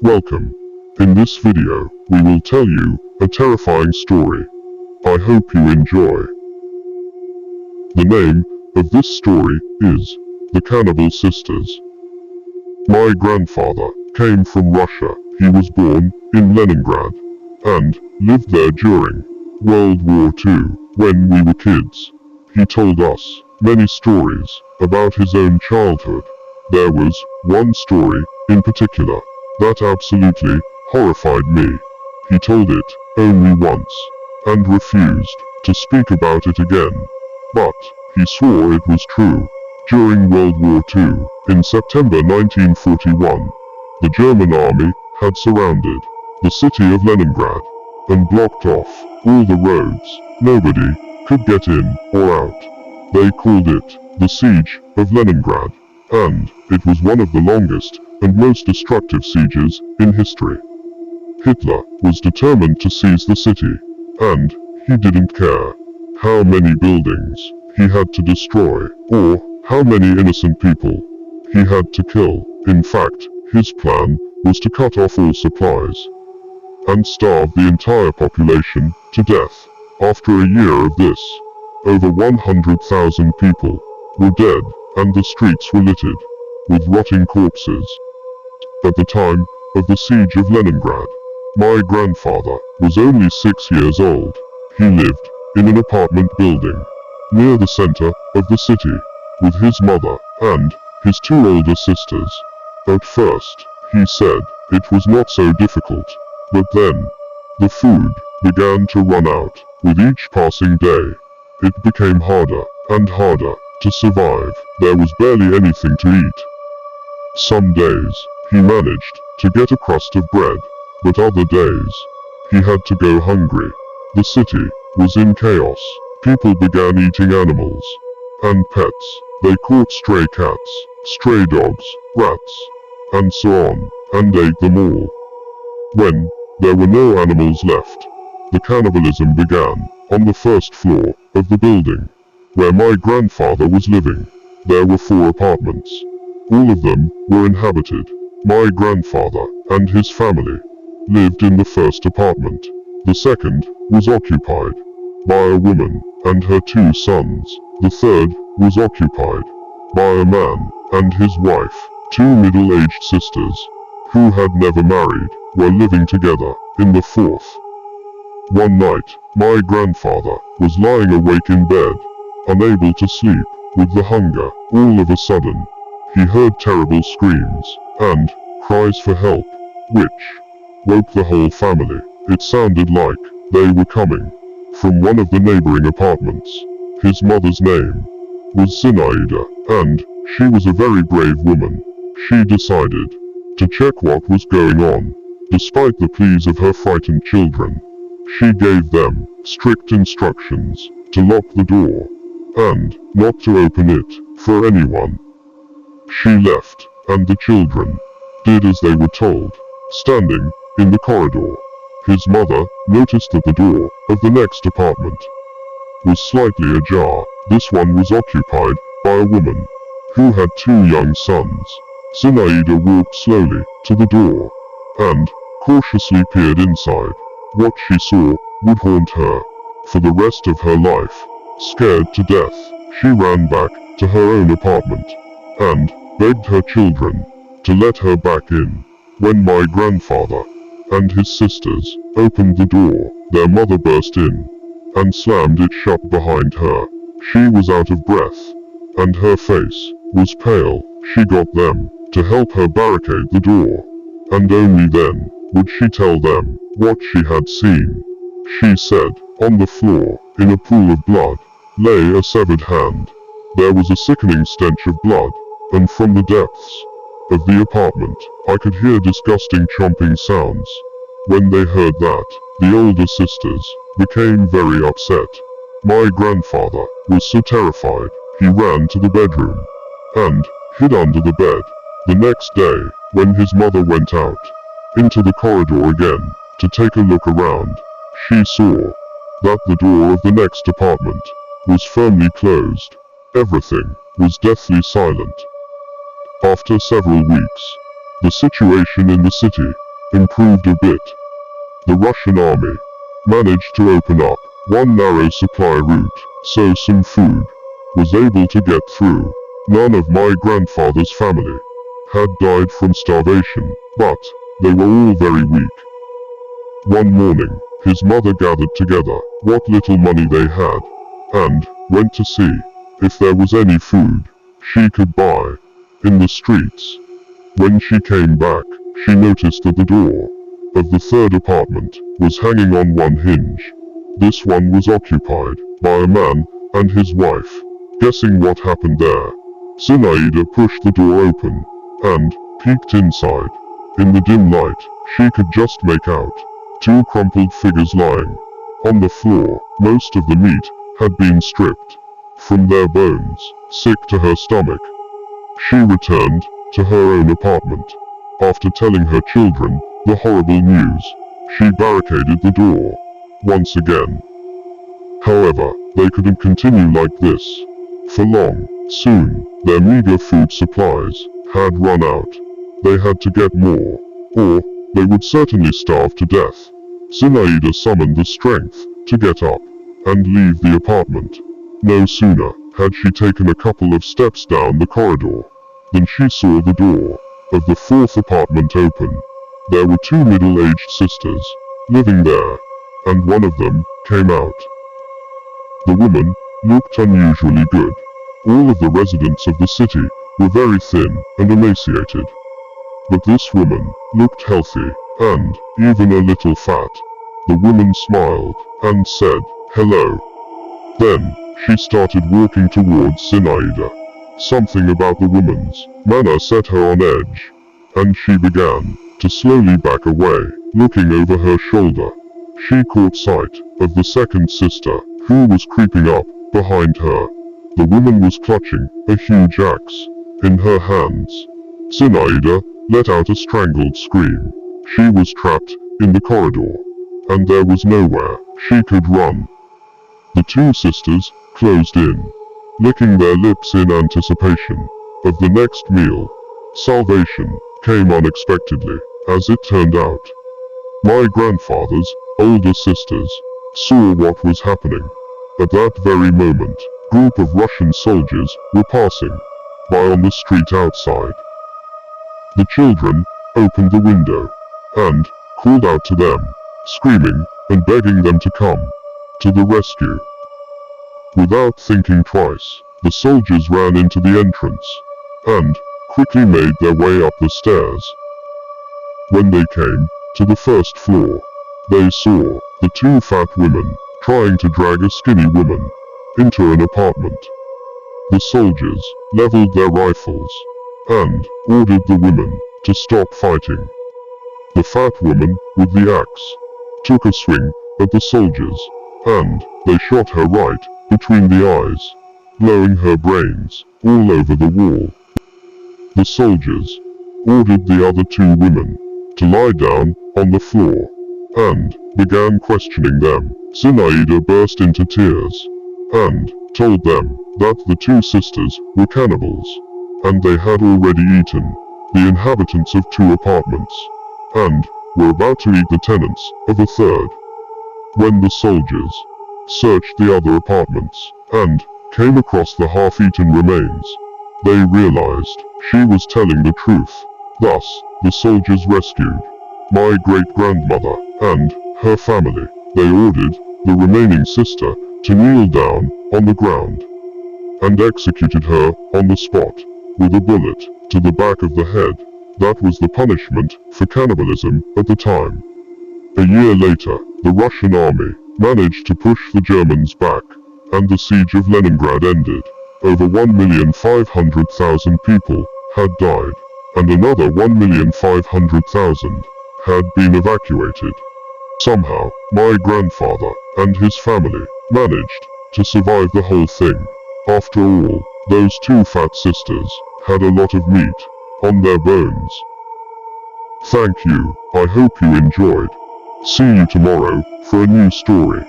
Welcome. In this video, we will tell you a terrifying story. I hope you enjoy. The name of this story is The Cannibal Sisters. My grandfather came from Russia. He was born in Leningrad and lived there during World War II. When we were kids, he told us many stories about his own childhood. There was one story in particular that absolutely horrified me. He told it only once and refused to speak about it again. But he swore it was true. During World War II, in September 1941, the German army had surrounded the city of Leningrad and blocked off all the roads. Nobody could get in or out. They called it the Siege of Leningrad, and it was one of the longest and most destructive sieges in history. Hitler was determined to seize the city, and he didn't care how many buildings he had to destroy, or how many innocent people he had to kill. In fact, his plan was to cut off all supplies and starve the entire population to death. After a year of this, over 100,000 people were dead, and the streets were littered with rotting corpses. At the time of the siege of Leningrad, my grandfather was only 6 years old. He lived in an apartment building near the center of the city with his mother and his two older sisters. At first, he said it was not so difficult, but then the food began to run out. With each passing day, it became harder and harder to survive. There was barely anything to eat. Some days, he managed to get a crust of bread, but other days, he had to go hungry. The city was in chaos. People began eating animals and pets. They caught stray cats, stray dogs, rats, and so on, and ate them all. When there were no animals left, the cannibalism began. On the first floor of the building, where my grandfather was living, there were 4 apartments. All of them were inhabited. My grandfather and his family lived in the first apartment. The second was occupied by a woman and her 2 sons. The third was occupied by a man and his wife. 2 middle-aged sisters, who had never married, were living together in the fourth. One night, my grandfather was lying awake in bed, unable to sleep with the hunger. All of a sudden, he heard terrible screams and cries for help, which woke the whole family. It sounded like they were coming from one of the neighboring apartments. His mother's name was Zinaida, and she was a very brave woman. She decided to check what was going on. Despite the pleas of her frightened children, she gave them strict instructions to lock the door and not to open it for anyone. She left, and the children did as they were told. Standing in the corridor, his mother noticed that the door of the next apartment was slightly ajar. This one was occupied by a woman who had 2 young sons. Zinaida walked slowly to the door and cautiously peered inside. What she saw would haunt her for the rest of her life. Scared to death, she ran back to her own apartment and begged her children to let her back in. When my grandfather and his sisters opened the door, their mother burst in and slammed it shut behind her. She was out of breath, and her face was pale. She got them to help her barricade the door, and only then would she tell them what she had seen. She said, on the floor, in a pool of blood, lay a severed hand. There was a sickening stench of blood, and from the depths of the apartment, I could hear disgusting chomping sounds. When they heard that, the older sisters became very upset. My grandfather was so terrified, he ran to the bedroom and hid under the bed. The next day, when his mother went out into the corridor again to take a look around, she saw that the door of the next apartment was firmly closed. Everything was deathly silent. After several weeks, the situation in the city improved a bit. The Russian army managed to open up one narrow supply route, so some food was able to get through. None of my grandfather's family had died from starvation, but they were all very weak. One morning, his mother gathered together what little money they had, and went to see if there was any food she could buy in the streets. When she came back, she noticed that the door of the third apartment was hanging on one hinge. This one was occupied by a man and his wife. Guessing what happened there, Zinaida pushed the door open and peeked inside. In the dim light, she could just make out two crumpled figures lying on the floor. Most of the meat had been stripped from their bones. Sick to her stomach, she returned to her own apartment. After telling her children the horrible news, she barricaded the door once again. However, they couldn't continue like this for long. Soon, their meager food supplies had run out. They had to get more, or they would certainly starve to death. Zinaida summoned the strength to get up and leave the apartment. No sooner had she taken a couple of steps down the corridor than she saw the door of the fourth apartment open. There were two middle-aged sisters living there, and one of them came out. The woman looked unusually good. All of the residents of the city were very thin and emaciated, but this woman looked healthy and even a little fat. The woman smiled and said, "Hello." Then she started walking towards Zinaida. Something about the woman's manner set her on edge, and she began to slowly back away. Looking over her shoulder, she caught sight of the second sister, who was creeping up behind her. The woman was clutching a huge axe in her hands. Zinaida let out a strangled scream. She was trapped in the corridor, and there was nowhere she could run. The two sisters closed in, licking their lips in anticipation of the next meal. Salvation came unexpectedly, as it turned out. My grandfather's older sisters saw what was happening. At that very moment, a group of Russian soldiers were passing by on the street outside. The children opened the window and called out to them, screaming and begging them to come to the rescue. Without thinking twice, the soldiers ran into the entrance and quickly made their way up the stairs. When they came to the first floor, they saw the two fat women trying to drag a skinny woman into an apartment. The soldiers leveled their rifles and ordered the women to stop fighting. The fat woman with the axe took a swing at the soldiers, and they shot her right between the eyes, blowing her brains all over the wall. The soldiers ordered the other two women to lie down on the floor and began questioning them. Zinaida burst into tears and told them that the two sisters were cannibals, and they had already eaten the inhabitants of two apartments and were about to eat the tenants of a third. When the soldiers searched the other apartments and came across the half-eaten remains, they realized she was telling the truth. Thus, the soldiers rescued my great-grandmother and her family. They ordered the remaining sister to kneel down on the ground and executed her on the spot with a bullet to the back of the head. That was the punishment for cannibalism at the time. A year later, the Russian army managed to push the Germans back, and the siege of Leningrad ended. Over 1,500,000 people had died, and another 1,500,000 had been evacuated. Somehow, my grandfather and his family managed to survive the whole thing. After all, those two fat sisters had a lot of meat on their bones. Thank you. I hope you enjoyed. See you tomorrow for a new story.